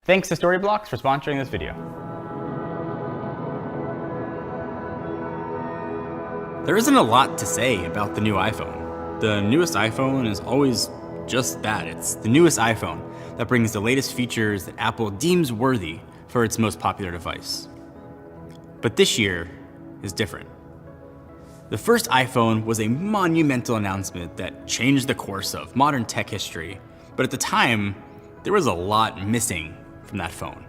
Thanks to Storyblocks for sponsoring this video. There isn't a lot to say about the new iPhone. The newest iPhone is always just that. It's the newest iPhone that brings the latest features that Apple deems worthy for its most popular device. But this year is different. The first iPhone was a monumental announcement that changed the course of modern tech history, but at the time, there was a lot missing from that phone.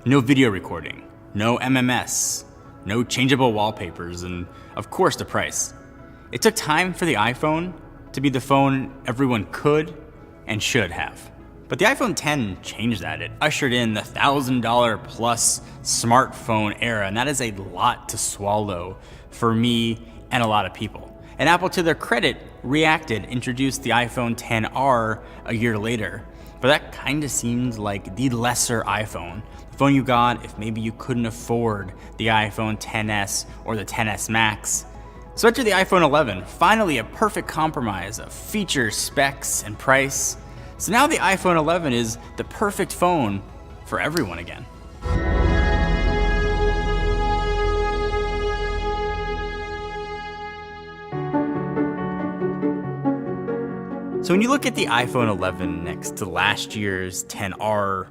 No video recording, no MMS, no changeable wallpapers, and of course the price. It took time for the iPhone to be the phone everyone could and should have. But the iPhone X changed that. It ushered in the $1,000 plus smartphone era, and that is a lot to swallow for me and a lot of people. And Apple, to their credit, reacted, introduced the iPhone XR a year later. But that kind of seemed like the lesser iPhone, the phone you got if maybe you couldn't afford the iPhone XS or the XS Max. So enter the iPhone 11, finally a perfect compromise of features, specs, and price. So now the iPhone 11 is the perfect phone for everyone again. So when you look at the iPhone 11 next to last year's XR,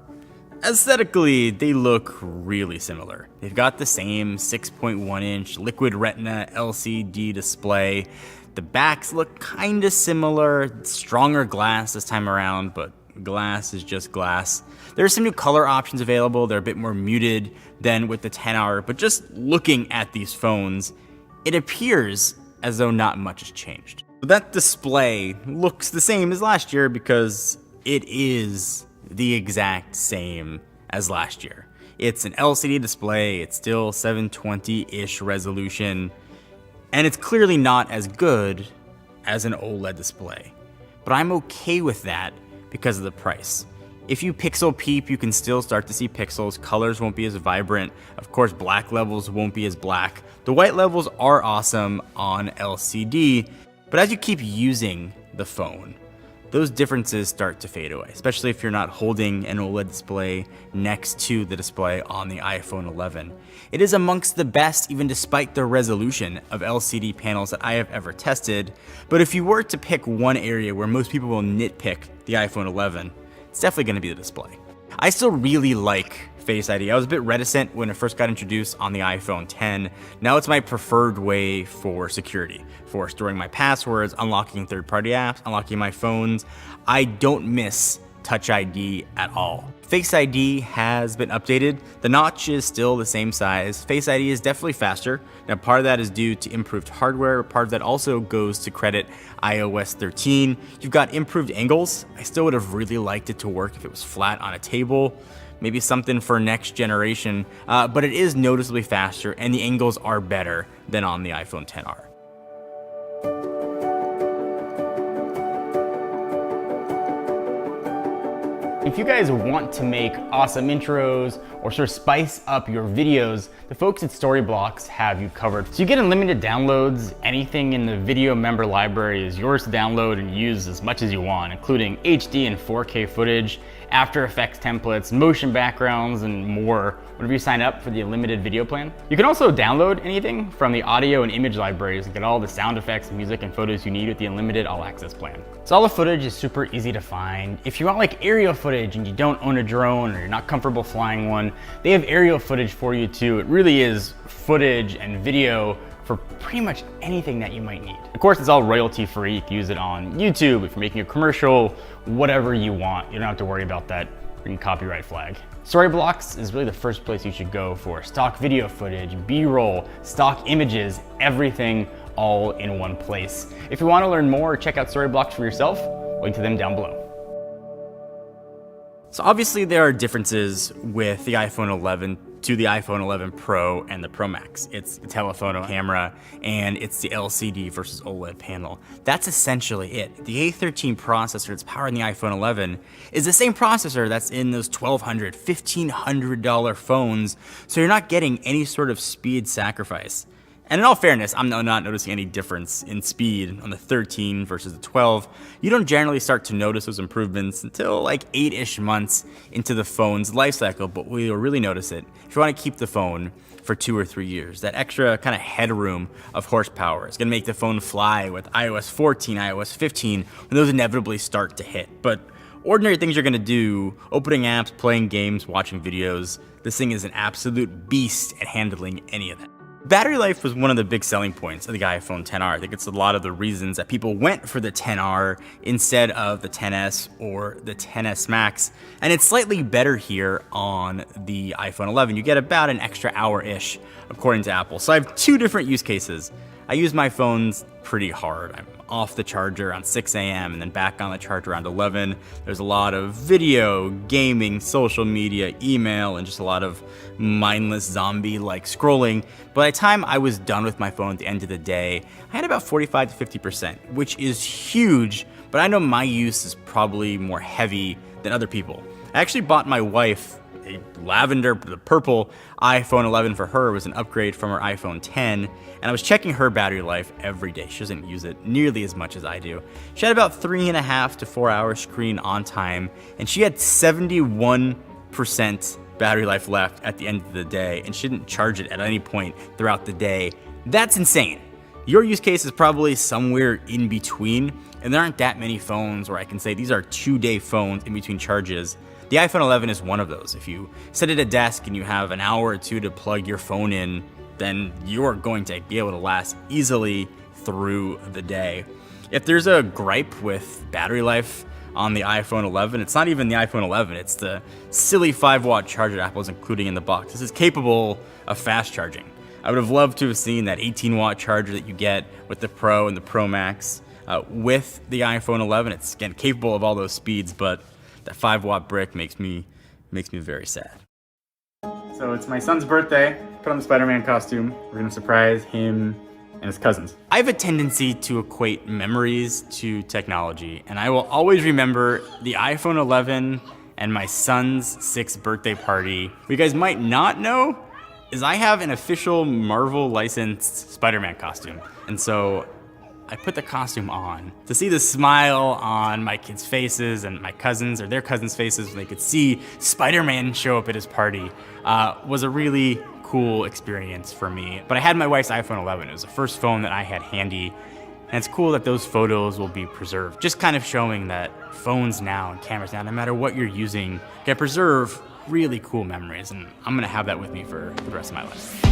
aesthetically, they look really similar. They've got the same 6.1-inch liquid retina LCD display. The backs look kinda similar, stronger glass this time around, but glass is just glass. There are some new color options available. They're a bit more muted than with the XR, but just looking at these phones, it appears as though not much has changed. That display looks the same as last year because it is the exact same as last year. It's an LCD display, it's still 720-ish resolution, and it's clearly not as good as an OLED display. But I'm okay with that because of the price. If you pixel peep, you can still start to see pixels. Colors won't be as vibrant. Of course, black levels won't be as black. The white levels are awesome on LCD, but as you keep using the phone, those differences start to fade away, especially if you're not holding an OLED display next to the display on the iPhone 11. It is amongst the best, even despite the resolution of LCD panels that I have ever tested. But if you were to pick one area where most people will nitpick the iPhone 11, it's definitely going to be the display. I still really like Face ID. I was a bit reticent when it first got introduced on the iPhone X. Now it's my preferred way for security, for storing my passwords, unlocking third-party apps, unlocking my phones. I don't miss Touch ID at all. Face ID has been updated. The notch is still the same size. Face ID is definitely faster. Now part of that is due to improved hardware. Part of that also goes to credit iOS 13. You've got improved angles. I still would have really liked it to work if it was flat on a table. Maybe something for next generation, but it is noticeably faster and the angles are better than on the iPhone XR. If you guys want to make awesome intros or sort of spice up your videos, the folks at Storyblocks have you covered. So you get unlimited downloads. Anything in the video member library is yours to download and use as much as you want, including HD and 4K footage, After Effects templates, motion backgrounds, and more whenever you sign up for the unlimited video plan. You can also download anything from the audio and image libraries and get all the sound effects, music, and photos you need with the unlimited all access plan. So all the footage is super easy to find. If you want like aerial footage and you don't own a drone or you're not comfortable flying one, they have aerial footage for you too. It really is footage and video for pretty much anything that you might need. Of course, it's all royalty free. You can use it on YouTube if you're making a commercial, whatever you want. You don't have to worry about that copyright flag. Storyblocks is really the first place you should go for stock video footage, B-roll, stock images, everything all in one place. If you want to learn more or check out Storyblocks for yourself, link to them down below. So obviously there are differences with the iPhone 11 to the iPhone 11 Pro and the Pro Max. It's the telephoto camera and it's the LCD versus OLED panel. That's essentially it. The A13 processor that's powering the iPhone 11 is the same processor that's in those $1,200, $1,500 phones, so you're not getting any sort of speed sacrifice. And in all fairness, I'm not noticing any difference in speed on the 13 versus the 12. You don't generally start to notice those improvements until like 8-ish months into the phone's life cycle, but we'll really notice it if you want to keep the phone for 2 or 3 years. That extra kind of headroom of horsepower is going to make the phone fly with iOS 14, iOS 15, when those inevitably start to hit. But ordinary things you're going to do, opening apps, playing games, watching videos, this thing is an absolute beast at handling any of that. Battery life was one of the big selling points of the iPhone XR. I think it's a lot of the reasons that people went for the XR instead of the XS or the XS Max. And it's slightly better here on the iPhone 11. You get about an extra hour-ish, according to Apple. So I have 2 different use cases. I use my phones pretty hard. I'm off the charger around 6 a.m. and then back on the charger around 11. There's a lot of video, gaming, social media, email, and just a lot of mindless zombie-like scrolling. By the time I was done with my phone at the end of the day, I had about 45 to 50%, which is huge, but I know my use is probably more heavy than other people. I actually bought my wife a the purple iPhone 11 for her. It was an upgrade from her iPhone 10, and I was checking her battery life every day. She doesn't use it nearly as much as I do. She had about 3.5 to 4 hours screen on time, and she had 71% battery life left at the end of the day, and she didn't charge it at any point throughout the day. That's insane. Your use case is probably somewhere in between, and there aren't that many phones where I can say these are 2-day phones in between charges. The iPhone 11 is one of those. If you sit at a desk and you have an hour or 2 to plug your phone in, then you're going to be able to last easily through the day. If there's a gripe with battery life on the iPhone 11, it's not even the iPhone 11, it's the silly 5-watt charger Apple's including in the box. This is capable of fast charging. I would have loved to have seen that 18-watt charger that you get with the Pro and the Pro Max with the iPhone 11. It's, again, capable of all those speeds, but that 5-watt brick makes me very sad. So it's my son's birthday. Put on the Spider-Man costume. We're gonna surprise him and his cousins. I have a tendency to equate memories to technology, and I will always remember the iPhone 11 and my son's 6th birthday party. What you guys might not know is I have an official Marvel licensed Spider-Man costume. And so I put the costume on to see the smile on my kids' faces and my cousins or their cousins' faces when they could see Spider-Man show up at his party was a really cool experience for me. But I had my wife's iPhone 11. It was the first phone that I had handy. And it's cool that those photos will be preserved. Just kind of showing that phones now and cameras now, no matter what you're using, can preserve really cool memories. And I'm gonna have that with me for the rest of my life.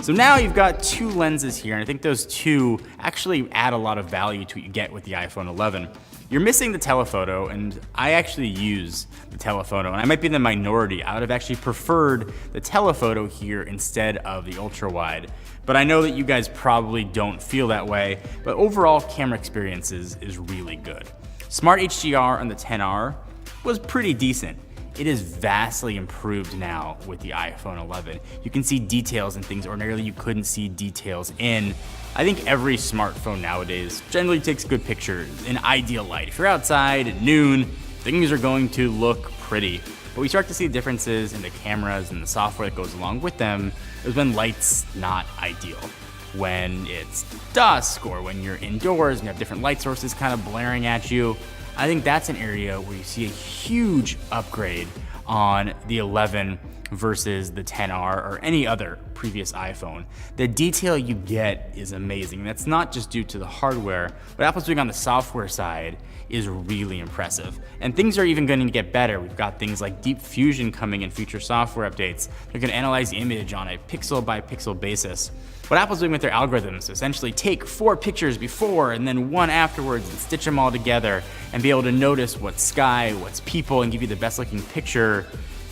So now you've got 2 lenses here, and I think those 2 actually add a lot of value to what you get with the iPhone 11. You're missing the telephoto, and I actually use the telephoto, and I might be in the minority. I would have actually preferred the telephoto here instead of the ultra wide. But I know that you guys probably don't feel that way, but overall camera experience is really good. Smart HDR on the XR was pretty decent. It is vastly improved now with the iPhone 11. You can see details in things ordinarily you couldn't see details in. I think every smartphone nowadays generally takes good pictures in ideal light. If you're outside at noon, things are going to look pretty. But we start to see differences in the cameras and the software that goes along with them is when light's not ideal. When it's dusk or when you're indoors and you have different light sources kind of blaring at you. I think that's an area where you see a huge upgrade on the 11 versus the XR or any other previous iPhone. The detail you get is amazing. That's not just due to the hardware. What Apple's doing on the software side is really impressive. And things are even going to get better. We've got things like Deep Fusion coming in future software updates. You can analyze the image on a pixel by pixel basis. What Apple's doing with their algorithms is essentially take 4 pictures before and then 1 afterwards and stitch them all together and be able to notice what's sky, what's people, and give you the best looking picture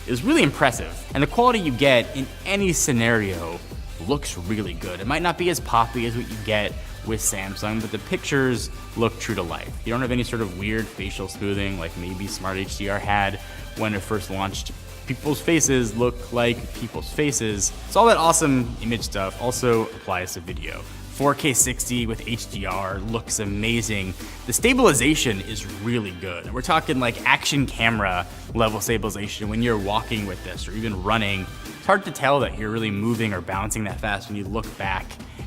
is really impressive. And the quality you get in any scenario looks really good. It might not be as poppy as what you get with Samsung, but the pictures look true to life. You don't have any sort of weird facial smoothing like maybe Smart HDR had when it first launched. People's faces look like people's faces. So all that awesome image stuff also applies to video. 4K 60 with HDR looks amazing. The stabilization is really good. We're talking like action camera level stabilization when you're walking with this or even running. It's hard to tell that you're really moving or bouncing that fast when you look back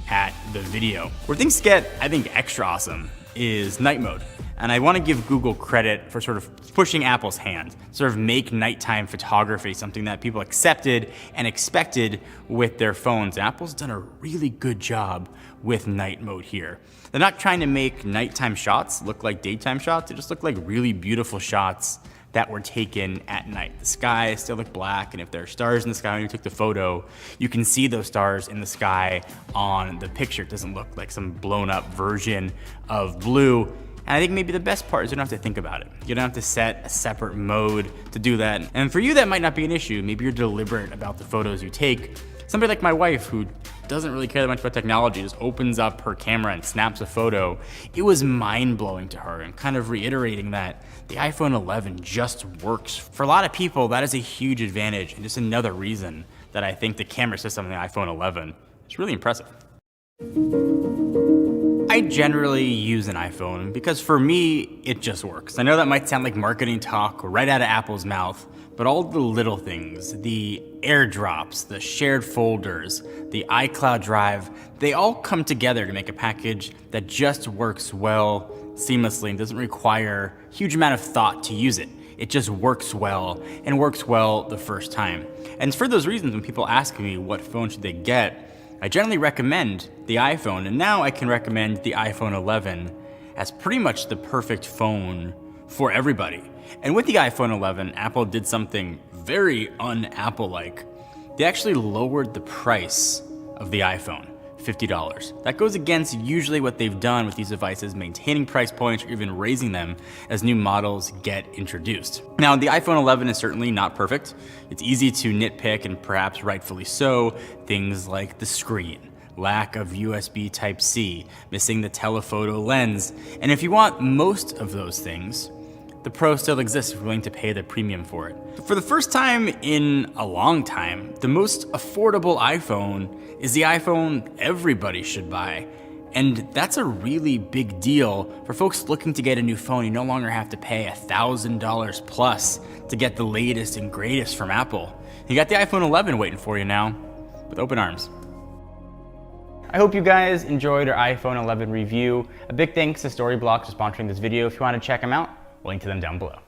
at the video. Where things get, I think, extra awesome is night mode. And I want to give Google credit for sort of pushing Apple's hand, sort of make nighttime photography something that people accepted and expected with their phones. And Apple's done a really good job with night mode here. They're not trying to make nighttime shots look like daytime shots. They just look like really beautiful shots that were taken at night. The sky still look black, and if there are stars in the sky when you took the photo, you can see those stars in the sky on the picture. It doesn't look like some blown up version of blue. And I think maybe the best part is you don't have to think about it. You don't have to set a separate mode to do that. And for you, that might not be an issue. Maybe you're deliberate about the photos you take. Somebody like my wife, who doesn't really care that much about technology, just opens up her camera and snaps a photo. It was mind-blowing to her, and kind of reiterating that the iPhone 11 just works. For a lot of people, that is a huge advantage, and just another reason that I think the camera system on the iPhone 11 is really impressive. I generally use an iPhone because for me, it just works. I know that might sound like marketing talk right out of Apple's mouth, but all the little things, the AirDrops, the shared folders, the iCloud Drive, they all come together to make a package that just works well, seamlessly, and doesn't require a huge amount of thought to use it. It just works well, and works well the first time. And for those reasons, when people ask me what phone should they get, I generally recommend the iPhone, and now I can recommend the iPhone 11 as pretty much the perfect phone for everybody. And with the iPhone 11, Apple did something very un-Apple-like. They actually lowered the price of the iPhone, $50. That goes against usually what they've done with these devices, maintaining price points or even raising them as new models get introduced. Now, the iPhone 11 is certainly not perfect. It's easy to nitpick, and perhaps rightfully so, things like the screen, lack of USB Type-C, missing the telephoto lens. And if you want most of those things, the Pro still exists if you're willing to pay the premium for it. But for the first time in a long time, the most affordable iPhone is the iPhone everybody should buy. And that's a really big deal for folks looking to get a new phone. You no longer have to pay $1,000 plus to get the latest and greatest from Apple. You got the iPhone 11 waiting for you now with open arms. I hope you guys enjoyed our iPhone 11 review. A big thanks to Storyblocks for sponsoring this video. If you want to check them out, link to them down below.